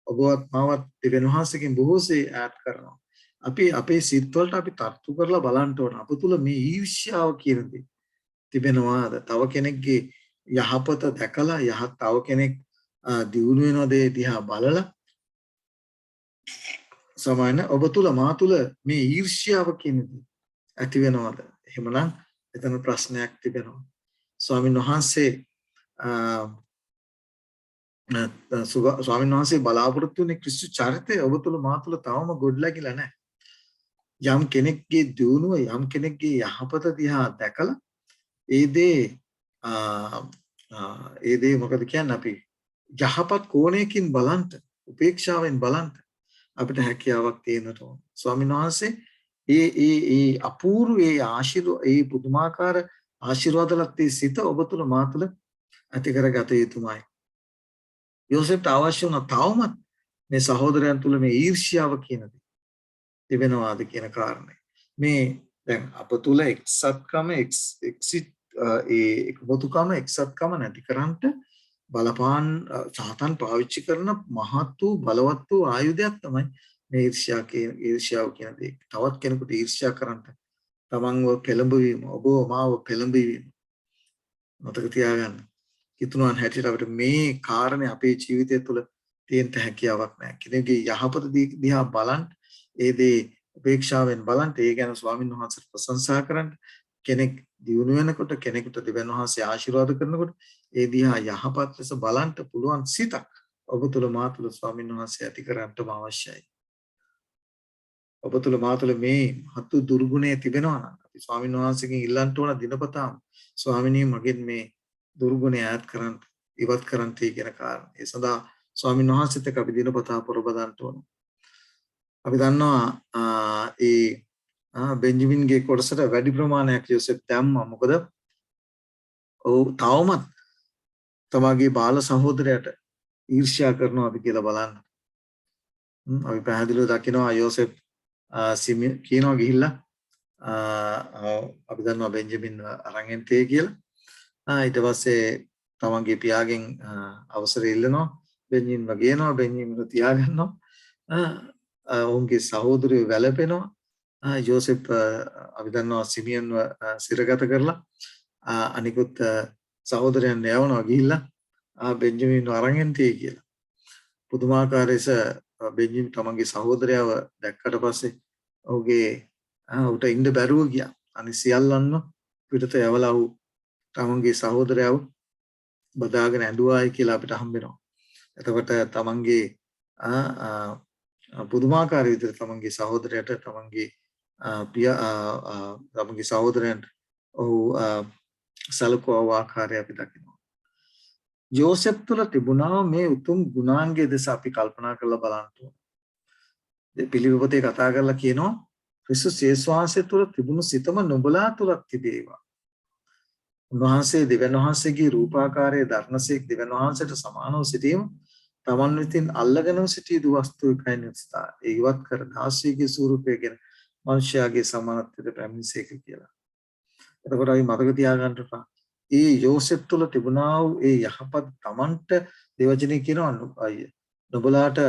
ඔබවත් මාවත් දෙවියන්වහන්සේගෙන් බොහෝසේ ඈත් කරනවා. අපි අපේ සිත් වලට අපි තර්තු කරලා බලන්න ඕන. අප තුල මේ ඊර්ෂ්‍යාව කියන දේ තිබෙනවාද? තව කෙනෙක්ගේ යහපත දැකලා තව කෙනෙක් දියුණු වෙන දේ දිහා බලලා සමාන ඔබ තුල මා තුල මේ ඊර්ෂ්‍යාව කියන දේ ඇති වෙනවද? එහෙමනම් එතන ප්‍රශ්නයක් තිබෙනවා. ස්වාමීන් වහන්සේ බලාපොරොත්තු වෙන ක්‍රිස්තු චරිතය ඔබ තුල මා තුල තවම ගොඩ läගිලා නැහැ. යම් කෙනෙක්ගේ දියුණුව යම් කෙනෙක්ගේ යහපත දිහා දැකලා ඒ දේ මොකද කියන්නේ අපි යහපත් කෝණයකින් බලන්න උපේක්ෂාවෙන් බලන්න අපිට හැකියාවක් තියෙනට ඕන. ස්වාමීන් වහන්සේ ඒ අපූර්ව ඒ පුදුමාකාර ආශිර්වාදලත් ඒ සිත ඔබ තුළ මා තුළ ඇති කරගත යුතුමයි. යෝසෙෆ්ට අවශ්‍ය වුණා තවමත් මේ සහෝදරයන් තුළ මේ ඊර්ෂ්‍යාව කියන දේ තිබෙනවාද කියන කාරණය. මේ දැන් අප තුළ එක්සත්කම එකමුතුකම එක්සත්කම නැති කරන්නට බලපාන සාතන් පාවිච්චි කරන මහත් වූ බලවත් වූ ආයුධයක් තමයි මේ ඊර්ෂ්‍යාව කියන දේ. තවත් කෙනෙකුට ඊර්ෂ්‍යා කරන්නට තමන්ව පෙළඹවීම ඔබ මාව පෙළඹවීම මතක තියාගන්න. කිතුණන් හැටියට අපිට මේ කාරණේ අපේ ජීවිතය තුළ තියෙන්න හැකියාවක් නැහැ. කෙනෙකුගේ යහපත දිහා බලන්න ඒ දේ උපේක්ෂාවෙන් බලන්න ඒ ගැන ස්වාමීන් වහන්සේට ප්‍රශංසා කරන්න කෙනෙක් දියුණු වෙනකොට කෙනෙකුට දෙවියන් වහන්සේ ආශිර්වාද කරනකොට ඒ දිහා යහපත් ලෙස බලන්න පුළුවන් සිතක් ඔබ තුළ මා තුළ ස්වාමීන් වහන්සේ ඇති කරගන්නම අවශ්‍යයි. ඔබ තුළ මා තුළ මේ හතු දුර්ගුණය තිබෙනවා නම් අපි ස්වාමීන් වහන්සේගෙන් ඉල්ලන්න ඕන දිනපතාම ස්වාමිනී මගෙන් මේ දුර්ගුණය ඈත් කරන්න ඉවත් කරන්න කියන කාරණේ. ඒ සඳහා ස්වාමීන් වහන්සේත් එක්ක අපි දිනපතා පොරබදන්න ඕන. අපි දන්නවා බෙන්ජමින්ගේ කොටසට වැඩි ප්‍රමාණයක් යෝසෙෆ් දැම්මා. මොකද ඔව් තවමත් තමගේ බාල සහෝදරයාට ඊර්ෂ්‍යා කරනවාද කියලා බලන්න. අපි පැහැදිලිව දකිනවා යෝසෙෆ් කියනවා ගිහිල්ලා අපි දන්නවා බෙන්ජමින් අරන් එන්ටේ කියලා. ඊට පස්සේ තමන්ගේ පියාගෙන් අවසර ඉල්ලනවා. බෙන්ජමින් වගේනවා බෙන්ජමින් තියාගන්නවා. ඔවුන්ගේ සහෝදරයෝ වැළපෙනවා. යෝසෙෆ් අපි දන්නවා සිමියන්ව සිරගත කරලා අනිකුත් සහෝදරයන් යවනවා ගිහිල්ලා බෙන්ජමින් අරන් එන්ටේ කියලා. පුදුමාකාර ලෙස බෙන්ජමින් තමන්ගේ සහෝදරයව දැක්කට පස්සේ ඔහුට ඉන්න බැරුව ගියා. අනිත් සියල්ලන්ම පිටත යවලා ඔහු තමන්ගේ සහෝදරයව බදාගෙන ඇඬුවායි කියලා අපිට හම්බෙනවා. එතකොට තමන්ගේ පුදුමාකාර විදිහට තමන්ගේ සහෝදරයට තමන්ගේ සහෝදරයන්ට ඔහු සලකුව ආකාරය අපි දකිනවා. යෝසෙෆ් තුළ තිබුණා මේ උතුම් ගුණාංගයේ දෙස අපි කල්පනා කරලා බලන්න ඕනේ. පිළිවෙපතේ කතා කරලා කියනවා ක්‍රිස්තුස් යේසුස් වහන්සේ තුළ තිබුණු සිතම නුඹලා තුලත් තිබේවා. උන්වහන්සේ දෙවියන් වහන්සේගේ රූපාකාරයේ දර්ශනසේක දෙවියන් වහන්සේට සමානව සිටීම තමන් විසින් අල්ලගෙන සිටී දු වස්තුවකයි නිස්සා. ඒ ඉවත් කර දාසීගේ ස්වරූපයෙන් මනුෂ්‍යයාගේ සමානත්වයට පැමිණෙසේක කියලා. එතකොට අපි මතක තියාගන්න ඕන ඒ යෝසෙෆ් තුළ තිබුණා වූ ඒ යහපත් තමන්ට දෙවචනේ කියනවා නුඹලාට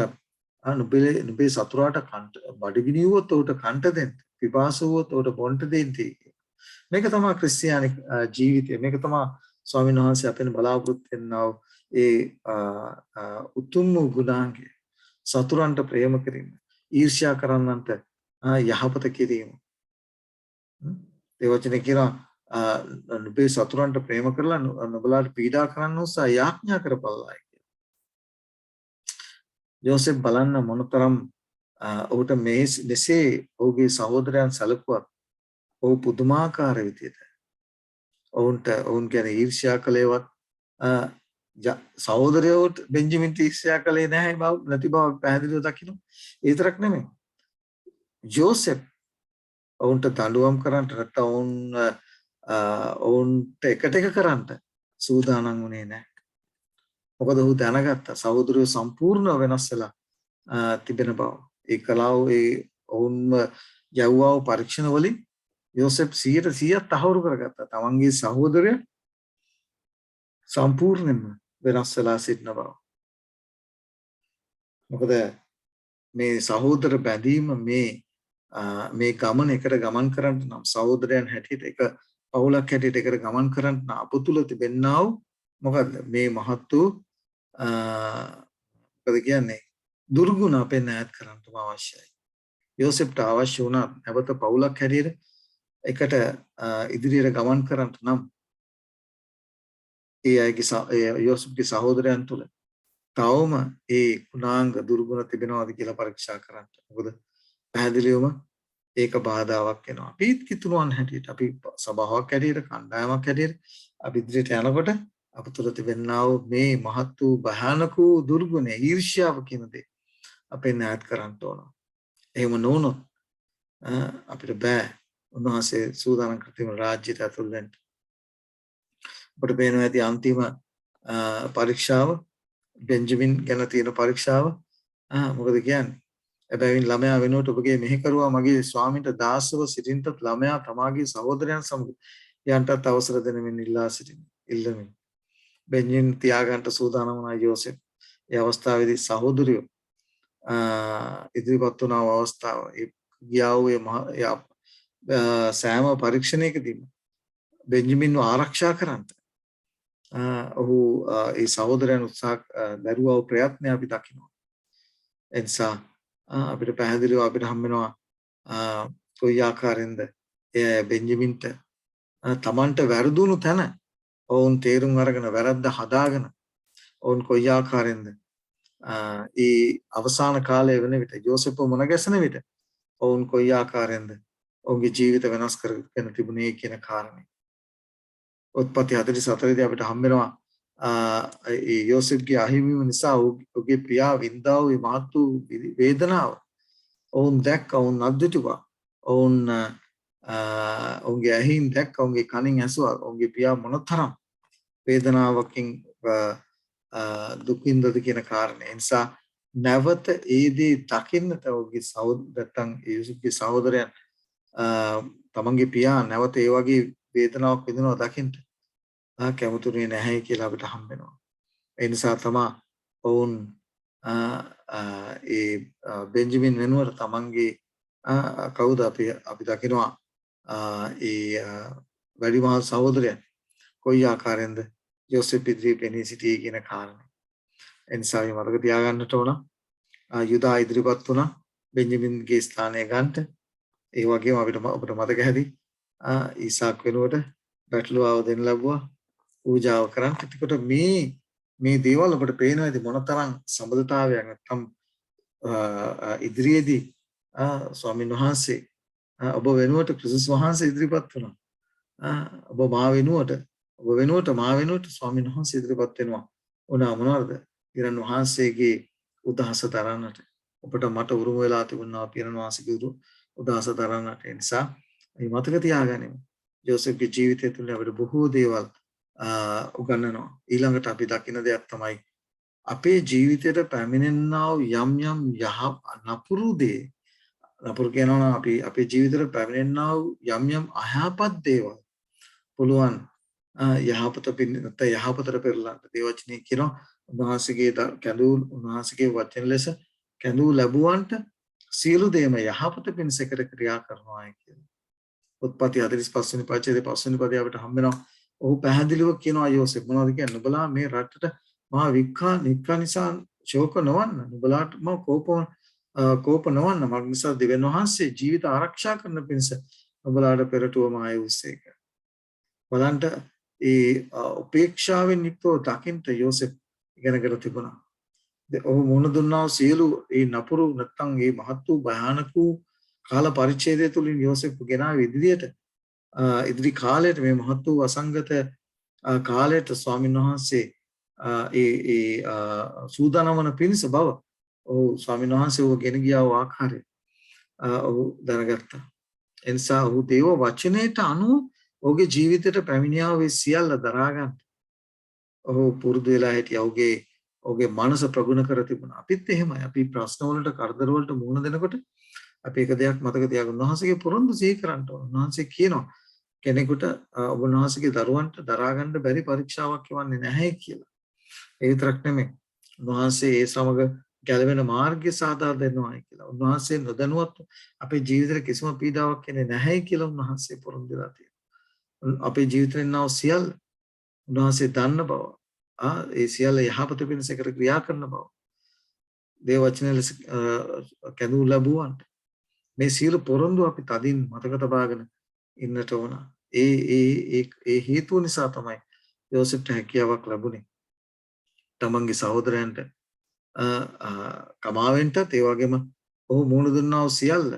නුඹේ සතුරාට බඩගිනියුවොත් උට කන්ට දෙන්න පිපාසුවොත් උට බොන්ට දෙන්න. මේක තමයි ක්‍රිස්තියානි ජීවිතය. මේක තමයි ස්වාමීන් වහන්සේ අපෙන් බලාපොරොත්තු වෙනා ඒ උතුම් ගුණාංගය. සතුරන්ට ප්‍රේම කිරීම, ඊර්ෂ්‍යා කරන්නන්ට යහපත කිරීම. ඒ වචනේ කියනවා නුඹේ සතුරන්ට ප්‍රේම කරලා නුඹලාට පීඩා කරන්න උත්සාහ යාඥා කරපළායි. යෝසෙෆ් බලන්න මොනතරම් ඔහුට මෙසේ ඔහුගේ සහෝදරයන් සැලකුවත් ඔහු පුදුමාකාර විදියට ඔවුන් ගැන ඊර්ෂ්‍යා කළේවත් සහෝදරයෝට බෙන්ජමින් ඊර්ෂ්‍යා කළේ නැහැ බව නැති බව පැහැදිලිව දකින්න. ඒ විතරක් නෙමෙයි යෝසෙෆ් ඔවුන්ට දඬුවම් කරන්නට නැත්නම් ඔවුන්ට එකට එක කරන්න සූදානම් වුණේ නැහැ. මොකද ඔහු දැනගත්තා සහෝදරයෝ සම්පූර්ණ වෙනස් වෙලා තිබෙන බව. ඒ කලාව ඔවුන්ව යවුවා පරීක්ෂණ වලින් යෝසෙෆ් 100% තහවුරු කරගත්තා. තමන්ගේ සහෝදරය සම්පූර්ණයෙන්ම වෙනස් වෙලා සිටින බව. මොකද මේ සහෝදර බැඳීම මේ ගමන එකට ගමන් කරන්න නම් සහෝදරයන් හැටියට එක පවුලක් හැටියට එකට ගමන් කරන්න අප තුල තිබෙන්නා වූ මොකද්ද මේ මහත් වූ මොකද කියන්නේ දුර්ගුණ අපෙන් ඈත් කරන්න අවශ්‍යයි. යෝසෙෆ්ට අවශ්‍ය වුණා නැවත පවුලක් හැටියට එකට ඉදිරියට ගමන් කරන්න නම් යෝසෙෆ්ගේ සහෝදරයන් තුළ තවම ඒ ගුණාංග දුර්ගුණ තිබෙනවාද කියලා පරීක්ෂා කරන්න. මොකද පැහැදිලිවම ඒක බාධාවක් වෙනවා. අපිත් කිතුණුවන් හැටියට අපි සභාවක් හැටියට කණ්ඩායමක් හැටියට අපි ඉදිරියට යනකොට අප තුළ තිබෙනා වූ මේ මහත් වූ භයානක වූ දුර්ගුණය ඊර්ෂ්‍යාව කියන දේ අපේ නායත් කරන්න ඕන. එහෙම නොවුනොත් අපිට බෑ උන්වහන්සේ සූදානම් කර තිබෙන රාජ්‍යයට ඇතුල් වෙන්න. අපිට පේනවා ඇති අන්තිම පරීක්ෂාව බෙන්ජමින් ගැන තියෙන පරීක්ෂාව මොකද කියන්නේ? එබැවින් ළමයා වෙනුවට ඔබගේ මෙහෙකරුවා මගේ ස්වාමීන්ට දාසව සිටින්නත් ළමයා තමාගේ සහෝදරයන් සමග යන්ටත් අවසර දෙනමින් ඉල්ලා සිටින ඉල්ලමින් බෙන්ජමින් තියාගන්නට සූදානම් වුණා යෝසෙෆ්. ඒ අවස්ථාවේදී සහෝදරයෝ ඉදිරිපත් වුණ අවස්ථාව ගියා වූ සෑම පරීක්ෂණයකදීම බෙන්ජමින්ව ආරක්ෂා කරන්න ඔහු ඒ සහෝදරයන් උත්සාහ දරුවා වූ ප්‍රයත්නය අපි දකිනවා. එනිසා අපිට පැහැදිලිව අපිට හම් වෙනවා කොයි ආකාරයෙන්ද බෙන්ජමින්ට තමන්ට වැරදුණු තැන ඔවුන් තේරුම් අරගෙන වැරද්ද හදාගෙන ඔවුන් කොයි ආකාරයෙන්ද ඒ අවසාන කාලය වෙන විට යෝසෙෆ්ව මුණ ගැසෙන විට ඔවුන් කොයි ආකාරයෙන්ද ඔවුන්ගේ ජීවිත වෙනස් කරගෙන තිබුණේ කියන කාරණේ. උත්පත්ති 44 දී අපිට හම් වෙනවා ඒ යෝසෙෆ්ගේ අහිමිවීම නිසා ඔහුගේ පියා වින්දා වූ මහත් වූ වේදනාව ඔවුන් දැක්ක ඔවුන් අද්දුටුවා ඔවුන්ගේ ඇහින් දැක්ක ඔවුන්ගේ කනින් ඇසුවා ඔවුන්ගේ පියා මොනතරම් වේදනාවකින් දුක් විඳද කියන කාරණේ. ඒ නිසා නැවත ඒ දේ දකින්නට ඔහුගේ නැත්තම් යෝසෙෆ්ගේ සහෝදරයන් තමන්ගේ පියා නැවත ඒ වගේ වේදනාවක් විඳිනවා දකින්න කැමතුනේ නැහැ කියලා අපිට හම්බ වෙනවා. ඒ නිසා තමයි ඔවුන් ඒ බෙන්ජමින් වෙනුවට තමන්ගේ කවුද අපි දකිනවා ඒ වැඩිමහල් සහෝදරයන් කොයි ආකාරයෙන්ද යෝසෙෆ් ඉදිරියේ පෙනී සිටියේ කියන කාරණේ. ඒ නිසා මේ මතක තියාගන්නට ඕන යුදා ඉදිරිපත් වුණා බෙන්ජමින්ගේ ස්ථානය ගන්නට. ඒ වගේම අපිට මතක ඇති ඊසාක් වෙනුවට බැටළුවාව දෙන්න ලැබුවා පූජාව කරන්න. එතකොට මේ දේවල් අපිට පේනවා ඇති මොනතරම් සම්බන්ධතාවයක් නැත්නම් ඉදිරියේදී ස්වාමීන් වහන්සේ ඔබ වෙනුවට ක්‍රිස්තුස් වහන්සේ ඉදිරිපත් වුණා. ඔබ වෙනුවට මා වෙනුවට ස්වාමීන් වහන්සේ ඉදිරිපත් වෙනවා. උනා මොනවාද? පිරන් වහන්සේගේ උදහස දරන්නට ඔබට මට උරුම වෙලා තිබුණා පිරන් වහන්සේගේ උදහස දරන්නට. ඒ නිසා මේ මතක තියාගනිමු. යෝසෙෆ්ගේ ජීවිතය තුළ අපිට බොහෝ දේවල් උගන්වනවා. ඊළඟට අපි දකින දෙයක් තමයි අපේ ජීවිතයට පැමිණෙනා යම් නපුරු දේ නපුරු කියනවා නම් අපි අපේ ජීවිතයට පැමිණෙනා යම් අයහපත් දේවල් පුළුවන් යහපතට පෙරලන්න දේවචනේ කියනවා උන්වහන්සේගේ වචන ලෙස කැඳවු ලැබුවන්ට සියලු දේම යහපත පිණිස ක්‍රියා කරනවා කියලා. උත්පත්ති 45 වෙනි පරිච්ඡේදයේ 5 වෙනි පදයේ අපිට හම්බ වෙනවා. ඔහු පැහැදිලිව කියනවා යෝසෙෆ් මොනවද කියන්නේ? නුඹලා මේ රටට මහා නික්කා නිසා ශෝක නොවන්න. නුඹලාට මම කෝප නොවන්න. මක් නිසා දෙවියන් වහන්සේ ජීවිත ආරක්ෂා කරන පිණිස නුඹලාට පෙරටුවම ආයුස්සේක. බලන්න ඒ උපේක්ෂාවෙන් යුක්තව දකින්න යෝසෙෆ් ඉගෙනගෙන තිබුණා. ඔහු මුණ දුන්නා සියලු ඒ නපුරු නැත්තම් ඒ මහත් වූ භයානක වූ කාල පරිච්ඡේදය තුලින් යෝසෙෆ් ගෙනාව ඉදිරි කාලයට මේ මහත් වූ අසංගත කාලයට ස්වාමීන් වහන්සේ සූදානම් වන පිණිස බව ඔහු ස්වාමීන් වහන්සේ ඔහු ගෙන ගියා වූ ආකාරය ඔහු දැනගත්තා. ඒ නිසා ඔහු දේව වචනයට අනුව ඔහුගේ ජීවිතයට පැමිණියා වූ සියල්ල දරා ගන්න ඔහු පුරුදු වෙලා හිටියා. ඔහුගේ මනස ප්‍රගුණ කර තිබුණා. අපිත් එහෙමයි. අපි ප්‍රශ්න වලට කරදර වලට මුහුණ දෙනකොට අපි එක දෙයක් මතක තියාගන්න. උන්වහන්සේගේ පොරොන්දු සිහි කරන්න ඕන. උන්වහන්සේ කියනවා කෙනෙකුට ඔබ උන්වහන්සේගේ දරුවන්ට දරා ගන්න බැරි පරීක්ෂාවක් යවන්නේ නැහැ කියලා. ඒ විතරක් නෙමෙයි. උන්වහන්සේ ඒ සමග ගැලවෙන මාර්ගය සාදා දෙනවායි කියලා. උන්වහන්සේ නොදැනුවත් අපේ ජීවිතේ කිසිම පීඩාවක් එන්නේ නැහැ කියලා උන්වහන්සේ පොරොන්දු වෙලා තියෙනවා. අපේ ජීවිතේ නව සියල්ල උන්වහන්සේ දන්න බව. ඒ සියල්ල යහපත පිණිස ක්‍රියා කරන බව. දේව වචන ලෙස කැඳවු ලැබුවන්ට මේ සියලු පොරොන්දු අපි තදින් මතක තබාගෙන ඉන්නට ඕන. ඒ හේතුව නිසා තමයි යෝසෙෆ්ට හැකියාවක් ලැබුණේ. තමන්ගේ සහෝදරයන්ට කමාවෙන්ටත් ඒ වගේම ඔහු මුණ දුන්නා වූ සියල්ල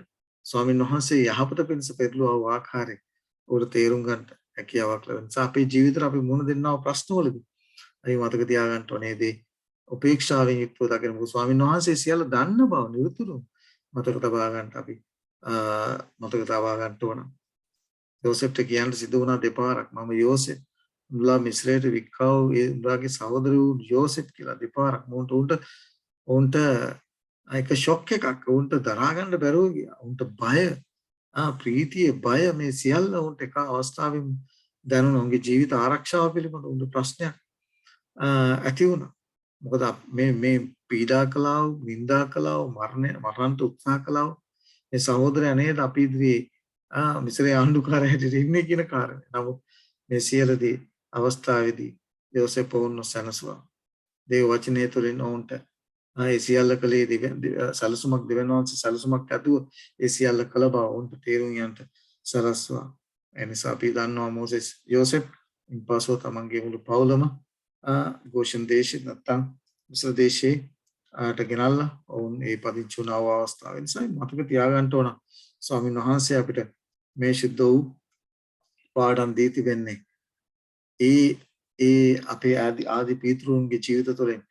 ස්වාමීන් වහන්සේ යහපත පිණිස පෙරළුව ආකාරය උඩ තේරුම් ගන්න හැකියාවක් ලැබෙන නිසා අපේ ජීවිතේ අපි මුහුණ දෙන්නා වූ ප්‍රශ්නවලදී අපි මතක තියාගන්න ඕනේ දේ උපේක්ෂාවෙන් යුක්තව දකින මොකද ස්වාමීන් වහන්සේ සියල්ල දන්න බව නිරතුරු මතක තබා ගන්න අපි මතක තබා ගන්න ඕන. යෝසෙෆ්ට කියන්න සිදු වුණා දෙපාරක් මම යෝසෙෆ් මුලා මිස්රයට වික්කව ඒ උන්ගේ සහෝදරයෝ යෝසෙෆ් කියලා දෙපාරක් උන්ට ඒක ෂොක් එකක් උන්ට දරා ගන්න බැරුව ගියා. උන්ට බය ප්‍රීතිය බය මේ සියල්ල උන්ට එක අවස්ථාවෙම දැනුණා. උන්ගේ ජීවිත ආරක්ෂාව පිළිබඳ උන්ට ප්‍රශ්නයක් ඇති වුණා. මොකද මේ පීඩා කළා වූ නින්දා කළා වූ මරණට උත්සාහ කළා වූ මේ සහෝදරයා නේද අපි ඉදිරියේ මිස්රේ ආණ්ඩුකාරය හැටියට ඉන්නේ කියන කාරණේ. නමුත් මේ සියලුදී අවස්ථාවේදී යෝසෙෆ් වුණ සැනසුවා. දේව වචනය තුළින් ඔවුන්ට ඒ සියල්ල කලේ සැලසුමක් දෙවියන් වහන්සේ සැලසුමක් ඇතුව ඒ සියල්ල කළ බව ඔවුන්ට තේරුම් යන්නට සලස්වා. එනිසා අපි දන්නවා මෝසෙස් යෝසෙෆ් ඉන්පසුව තමන්ගේ මුළු පවුලම ගෝෂන් දේශේ නැත්තම් මිස්ර දේශේට ගෙනල්ලා ඔවුන් ඒ පදිංචි වුණ අවස්ථාව නිසා මතක තියාගන්න ඕන ස්වාමීන් වහන්සේ අපිට මේ සුද්ධ වූ පාඩම් දී තිබෙන්නේ ඒ අපේ ආදි පීතෘන්ගේ ජීවිත තුළින්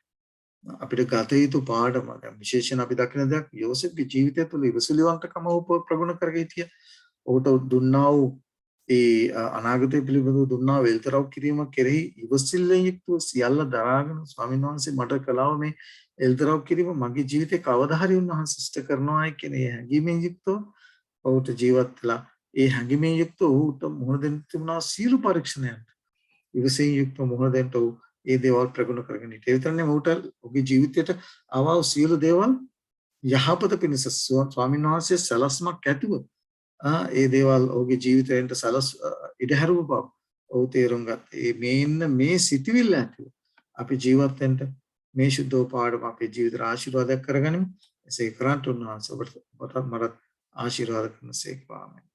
අපිට ගත යුතු පාඩම දැන් විශේෂයෙන් අපි දකින දෙයක් යෝසෙෆ්ගේ ජීවිතය තුළ ඉවසිලිවන්තකම ප්‍රගුණ කරගෙන හිටිය. ඔහුට දුන්නා වූ ඒ අනාගතය පිළිබඳව දුන්නා වෙල්තරව් කිරීම කෙරෙහි ඉවසිල්ලෙන් යුක්තව සියල්ල දරාගෙන ස්වාමීන් වහන්සේ මට කළාව මේ එල්තරව් කිරීම මගේ ජීවිතේ කවදා හරි උන්වහන්සේ ඉෂ්ට කරනවායි කියන ඒ හැඟීමෙන් යුක්තව ඔහුට ජීවත් වෙලා ඒ හැඟීමෙන් යුක්තව ඔහුට මුහුණ දෙන්න තිබුණා සියලු පරීක්ෂණයන්ට ඉවසීම යුක්තව මුහුණ දෙන්න ඔහු ඒ දේවල් ප්‍රගුණ කරගෙන හිටියා. ඒ විතරනේ ඔහුට ඔහුගේ ජීවිතයට ආවා සියලු දේවල් යහපත පිණිස ස්වාමීන් වහන්සේ සලස්මක් ඇතුව ඒ දේවල් ඔහුගේ ජීවිතයට ඉඩ හැරුව බව ඔහු තේරුම් ගත්තා. මේ සිටිවිල්ල ඇතුව අපි ජීවත් වෙන්න මේ සුද්ධෝ පාඩම අපේ ජීවිතයට ආශිර්වාදයක් කරගනිමු. එසේ කරන්ට උන්වහන්සේ ඔබට මට ආශිර්වාද කරනසේක්. ආමේන්.